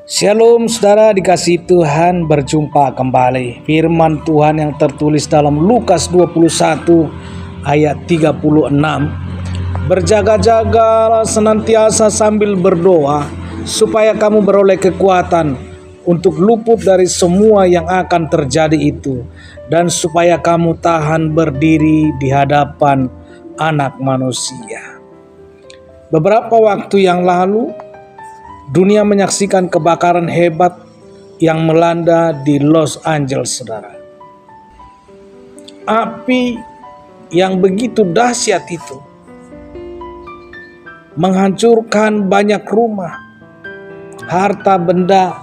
Shalom saudara dikasihi Tuhan, berjumpa kembali. Firman Tuhan yang tertulis dalam Lukas 21 ayat 36. Berjaga-jagalah senantiasa sambil berdoa, supaya kamu beroleh kekuatan untuk luput dari semua yang akan terjadi itu, dan supaya kamu tahan berdiri di hadapan Anak Manusia. Beberapa waktu yang lalu, dunia menyaksikan kebakaran hebat yang melanda di Los Angeles, saudara. Api yang begitu dahsyat itu menghancurkan banyak rumah, harta benda,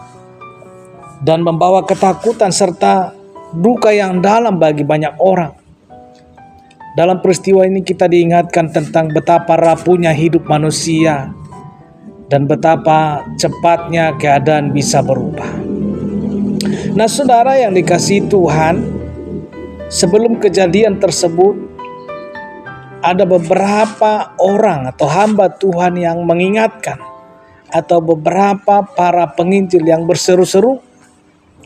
dan membawa ketakutan serta duka yang dalam bagi banyak orang. Dalam peristiwa ini kita diingatkan tentang betapa rapuhnya hidup manusia dan betapa cepatnya keadaan bisa berubah. Nah saudara yang dikasihi Tuhan, sebelum kejadian tersebut, ada beberapa orang atau hamba Tuhan yang mengingatkan, atau beberapa para penginjil yang berseru-seru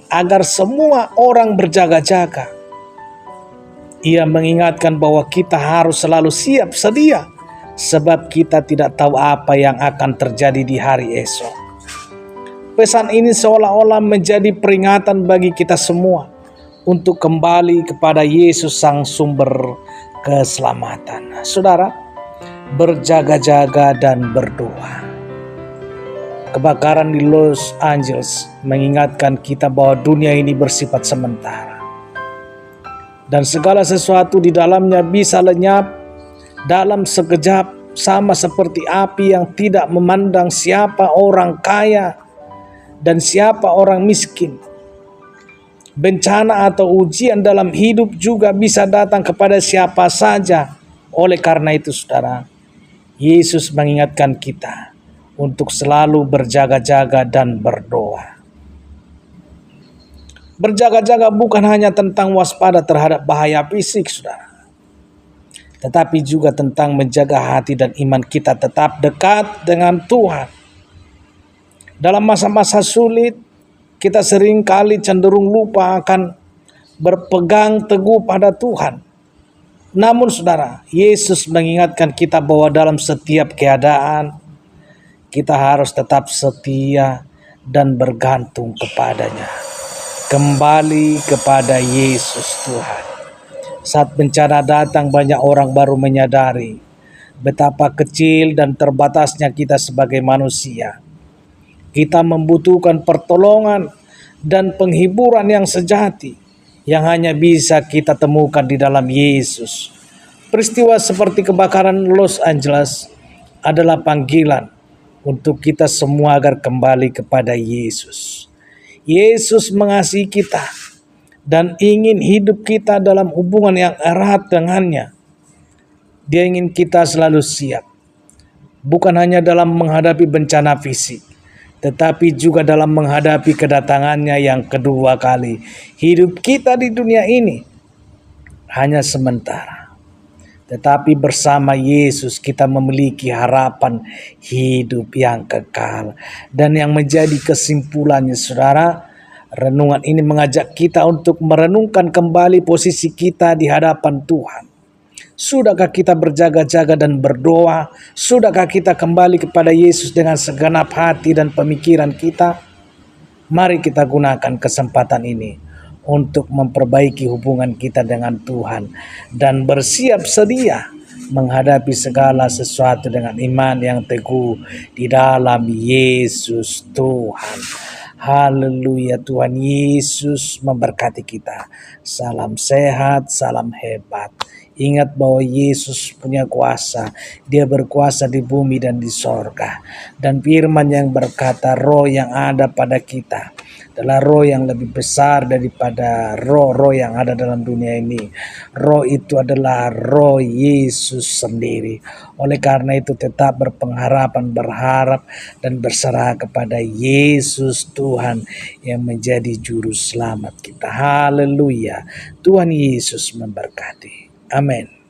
agar semua orang berjaga-jaga. Ia mengingatkan bahwa kita harus selalu siap sedia, sebab kita tidak tahu apa yang akan terjadi di hari esok. Pesan ini seolah-olah menjadi peringatan bagi kita semua untuk kembali kepada Yesus sang sumber keselamatan. Saudara, berjaga-jaga dan berdoa. Kebakaran di Los Angeles mengingatkan kita bahwa dunia ini bersifat sementara, dan segala sesuatu di dalamnya bisa lenyap dalam sekejap, sama seperti api yang tidak memandang siapa orang kaya dan siapa orang miskin. Bencana atau ujian dalam hidup juga bisa datang kepada siapa saja. Oleh karena itu saudara, Yesus mengingatkan kita untuk selalu berjaga-jaga dan berdoa. Berjaga-jaga bukan hanya tentang waspada terhadap bahaya fisik, saudara, tetapi juga tentang menjaga hati dan iman kita tetap dekat dengan Tuhan. Dalam masa-masa sulit, kita seringkali cenderung lupa akan berpegang teguh pada Tuhan. Namun saudara, Yesus mengingatkan kita bahwa dalam setiap keadaan, kita harus tetap setia dan bergantung kepadanya. Kembali kepada Yesus Tuhan. Saat bencana datang, banyak orang baru menyadari betapa kecil dan terbatasnya kita sebagai manusia. Kita membutuhkan pertolongan dan penghiburan yang sejati yang hanya bisa kita temukan di dalam Yesus. Peristiwa seperti kebakaran Los Angeles adalah panggilan untuk kita semua agar kembali kepada Yesus. Yesus mengasihi kita dan ingin hidup kita dalam hubungan yang erat dengannya. Dia ingin kita selalu siap, bukan hanya dalam menghadapi bencana fisik, tetapi juga dalam menghadapi kedatangannya yang kedua kali. Hidup kita di dunia ini hanya sementara, tetapi bersama Yesus kita memiliki harapan hidup yang kekal. Dan yang menjadi kesimpulannya saudara, renungan ini mengajak kita untuk merenungkan kembali posisi kita di hadapan Tuhan. Sudahkah kita berjaga-jaga dan berdoa? Sudahkah kita kembali kepada Yesus dengan segenap hati dan pemikiran kita? Mari kita gunakan kesempatan ini untuk memperbaiki hubungan kita dengan Tuhan dan bersiap sedia menghadapi segala sesuatu dengan iman yang teguh di dalam Yesus Tuhan. Haleluya, Tuhan Yesus memberkati kita. Salam sehat, salam hebat. Ingat bahwa Yesus punya kuasa. Dia berkuasa di bumi dan di sorga. Dan firman yang berkata roh yang ada pada kita adalah roh yang lebih besar daripada roh-roh yang ada dalam dunia ini. Roh itu adalah roh Yesus sendiri. Oleh karena itu tetap berpengharapan, berharap dan berserah kepada Yesus Tuhan yang menjadi juru selamat kita. Haleluya. Tuhan Yesus memberkati. Amin.